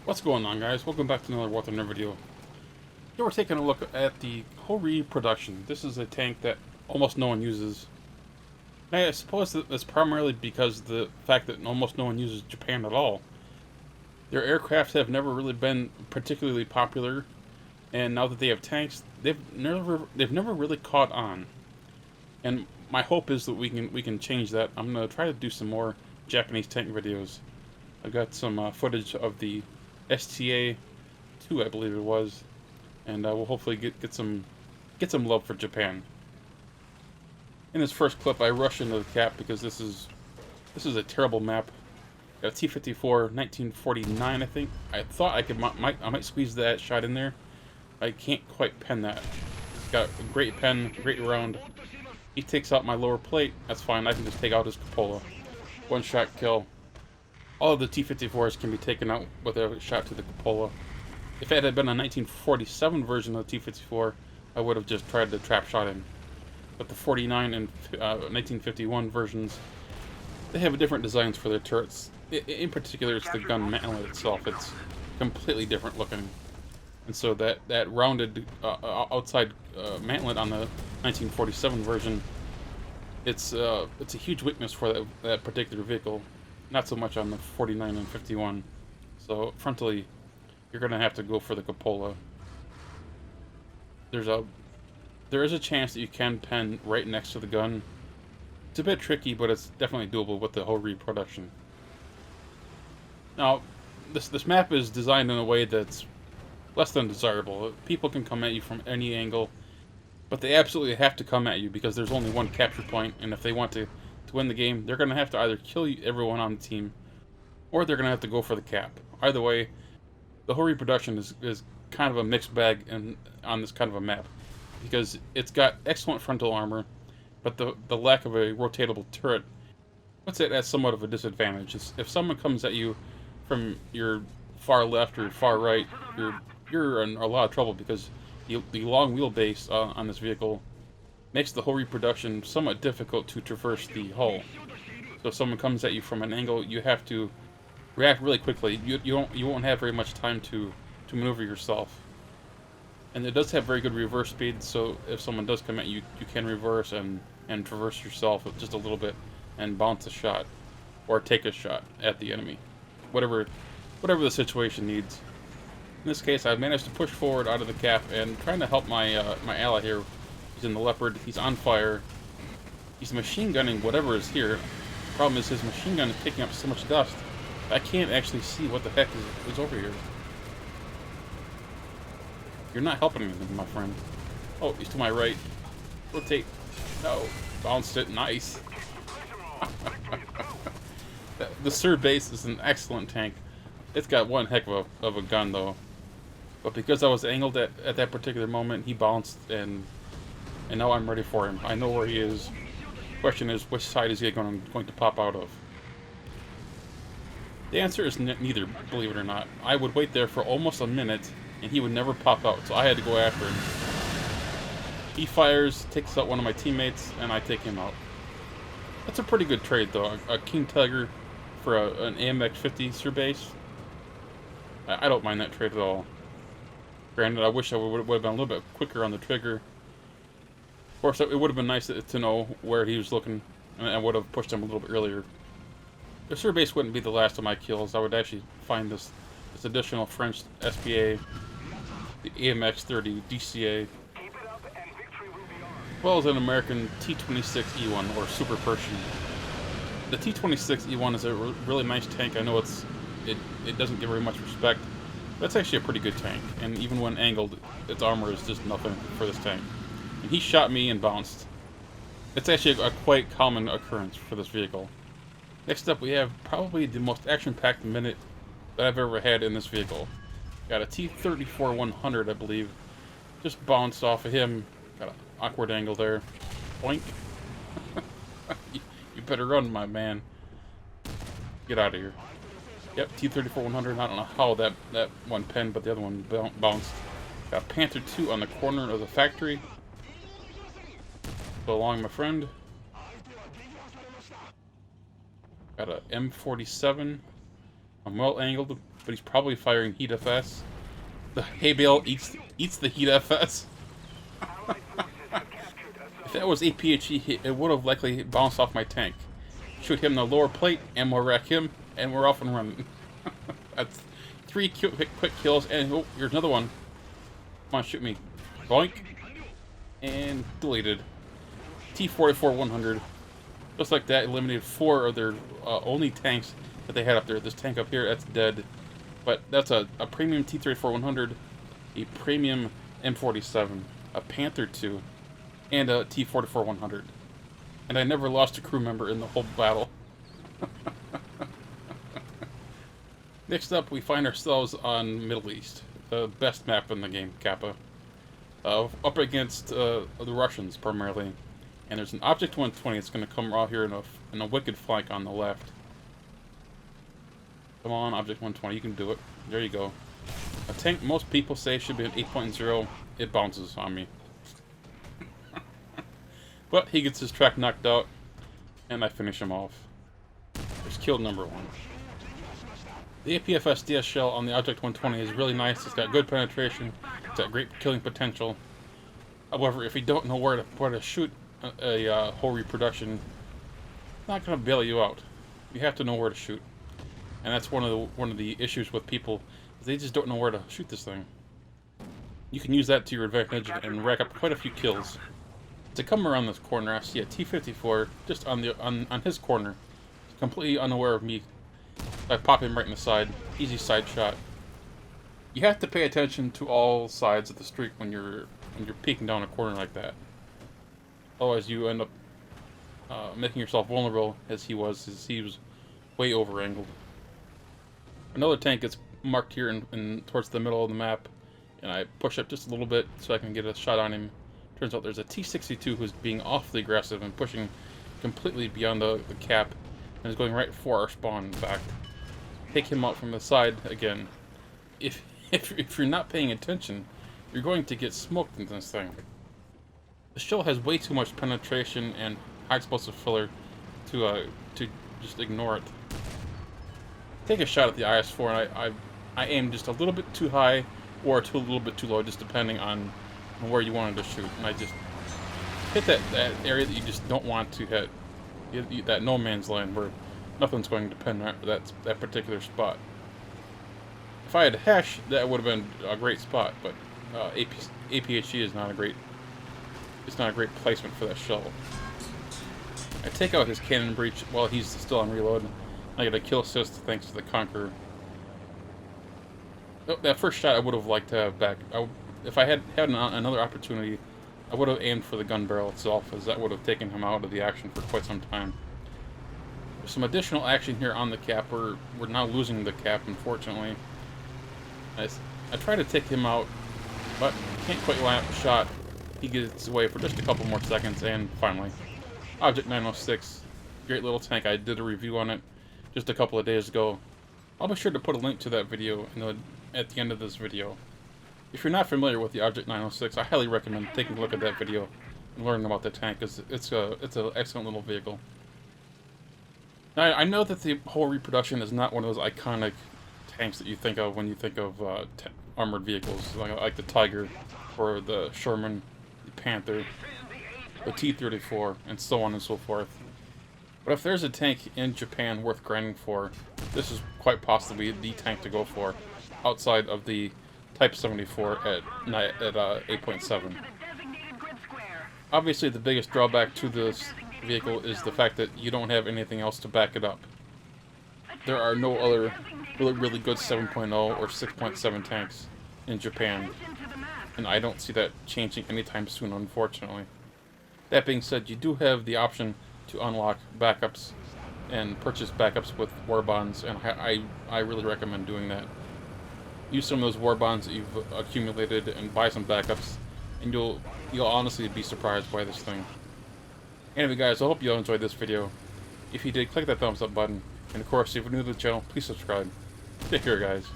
What's going on, guys? Welcome back to another War Thunder video. Here we're taking a look at the CORSAIR production. This is a tank that almost no one uses. I suppose that that's primarily because of the fact that almost no one uses Japan at all. Their aircraft have never really been particularly popular, and now that they have tanks, they've never really caught on. And my hope is that we can change that. I'm gonna try to do some more Japanese tank videos. I got some footage of the STA-2, I believe it was, and we'll hopefully get some love for Japan. In this first clip, I rush into the cap because this is a terrible map. Got a T-54, 1949, I think. I thought I might squeeze that shot in there. I can't quite pen that. Got a great pen, great round. He takes out my lower plate. That's fine. I can just take out his cupola. One shot kill. All of the T-54s can be taken out with a shot to the cupola. If it had been a 1947 version of the T-54, I would have just tried the trap shot in. But the 49 and 1951 versions, they have different designs for their turrets. In particular, it's the gun mantlet itself. It's completely different looking. And so that rounded outside mantlet on the 1947 version, it's a huge weakness for that particular vehicle. Not so much on the 49 and 51. So frontally, you're gonna have to go for the cupola. There is a chance that you can pen right next to the gun. It's a bit tricky, but it's definitely doable with the whole reproduction. Now, this map is designed in a way that's less than desirable. People can come at you from any angle, but they absolutely have to come at you because there's only one capture point, and if they want to win the game, they're going to have to either kill everyone on the team, or they're going to have to go for the cap. Either way, the whole reproduction is kind of a mixed bag on this kind of a map, because it's got excellent frontal armor, but the lack of a rotatable turret puts it at somewhat of a disadvantage. If someone comes at you from your far left or far right, you're in a lot of trouble, because the long wheelbase on this vehicle makes the whole reproduction somewhat difficult to traverse the hull. So if someone comes at you from an angle, you have to react really quickly. You won't have very much time to maneuver yourself. And it does have very good reverse speed, so if someone does come at you, you can reverse and traverse yourself just a little bit and bounce a shot or take a shot at the enemy. Whatever the situation needs. In this case, I managed to push forward out of the cap and trying to help my ally here. He's in the Leopard. He's on fire. He's machine gunning whatever is here. Problem is, his machine gun is picking up so much dust, I can't actually see what the heck is over here. You're not helping anything, my friend. Oh, he's to my right. Rotate. No. Bounced it. Nice. The CORSAIR base is an excellent tank. It's got one heck of a gun, though. But because I was angled at that particular moment, he bounced, and now I'm ready for him. I know where he is. Question is, which side is he going to pop out of? The answer is neither, believe it or not. I would wait there for almost a minute, and he would never pop out, so I had to go after him. He fires, takes out one of my teammates, and I take him out. That's a pretty good trade, though. A King Tiger for an AMX-50 CORSAIR base. I don't mind that trade at all. Granted, I wish I would have been a little bit quicker on the trigger. Of course, it would have been nice to know where he was looking, and I would have pushed him a little bit earlier. The CORSAIR base wouldn't be the last of my kills. I would actually find this additional French SPA, the AMX-30 DCA, as well as an American T-26E1, or Super Pershing. The T-26E1 is a really nice tank. I know it doesn't get very much respect, but it's actually a pretty good tank, and even when angled, its armor is just nothing for this tank. And he shot me and bounced. It's actually a quite common occurrence for this vehicle. Next up, we have probably the most action-packed minute that I've ever had in this vehicle. Got a T-34-100, I believe. Just bounced off of him. Got an awkward angle there. Boink. You better run, my man. Get out of here. Yep, T-34-100. I don't know how that one penned, but the other one bounced. Got a Panther 2 on the corner of the factory. So long, my friend. Got a M47. I'm well angled. but he's probably firing heat FS. The hay bale eats the heat FS. If that was APHE, it would have likely bounced off my tank. Shoot him in the lower plate, ammo rack him, and we're off and running. That's 3 quick kills, and oh, here's another one. Come on, shoot me. Boink. And deleted. T-44-100. Just like that, eliminated 4 of their only tanks that they had up there. This tank up here, that's dead. But that's a premium T-34-100, a premium M47, a Panther 2, and a T-44-100. And I never lost a crew member in the whole battle. Next up, we find ourselves on Middle East, the best map in the game, Kappa. Up against the Russians, primarily. And there's an Object 120 that's going to come out here in a wicked flank on the left. Come on, Object 120, you can do it. There you go. A tank most people say should be an 8.0. It bounces on me. But he gets his track knocked out, and I finish him off. There's kill number 1. The APFS DS shell on the Object 120 is really nice. It's got good penetration. It's got great killing potential. However, if you don't know where to shoot a whole reproduction, it's not going to bail you out. You have to know where to shoot, and that's one of the issues with people. Is they just don't know where to shoot this thing. You can use that to your advantage and rack up quite a few kills. To come around this corner, I see a T-54 just on his corner, completely unaware of me. I pop him right in the side. Easy side shot. You have to pay attention to all sides of the street when you're peeking down a corner like that. Otherwise, you end up making yourself vulnerable, as he was way over angled. Another tank gets marked here in towards the middle of the map, and I push up just a little bit so I can get a shot on him. Turns out there's a T-62 who's being awfully aggressive and pushing completely beyond the cap, and is going right for our spawn, in fact. Take him out from the side again. If you're not paying attention, you're going to get smoked in this thing. The shell has way too much penetration and high explosive filler to just ignore it. Take a shot at the IS-4, and I aim just a little bit too high or a little bit too low, just depending on where you wanted to shoot, and I just hit that area that you just don't want to hit, that no man's land where nothing's going to depend on that particular spot. If I had a hash, that would have been a great spot, but APHE is not a great placement for that shell. I take out his cannon breach while he's still on reload. I get a kill assist thanks to the Conqueror. That first shot I would have liked to have back. If I had another opportunity, I would have aimed for the gun barrel itself, as that would have taken him out of the action for quite some time. There's some additional action here on the cap. We're now losing the cap, unfortunately. I try to take him out, but can't quite line up the shot. He gets away for just a couple more seconds, and finally, Object 906, great little tank. I did a review on it just a couple of days ago. I'll be sure to put a link to that video at the end of this video. If you're not familiar with the Object 906, I highly recommend taking a look at that video and learning about the tank, because it's an excellent little vehicle. Now, I know that the whole reproduction is not one of those iconic tanks that you think of when you think of armored vehicles, like the Tiger, or the Sherman, the Panther, the T-34, and so on and so forth. But if there's a tank in Japan worth grinding for, this is quite possibly the tank to go for, outside of the Type 74 at 8.7. Obviously, the biggest drawback to this vehicle is the fact that you don't have anything else to back it up. There are no other really good 7.0 or 6.7 tanks in Japan, and I don't see that changing anytime soon, unfortunately. That being said, you do have the option to unlock backups and purchase backups with war bonds, and I really recommend doing that. Use some of those war bonds that you've accumulated and buy some backups, and you'll honestly be surprised by this thing. Anyway guys, I hope you all enjoyed this video. If you did, click that thumbs up button, and of course, if you're new to the channel, please subscribe. Take care guys.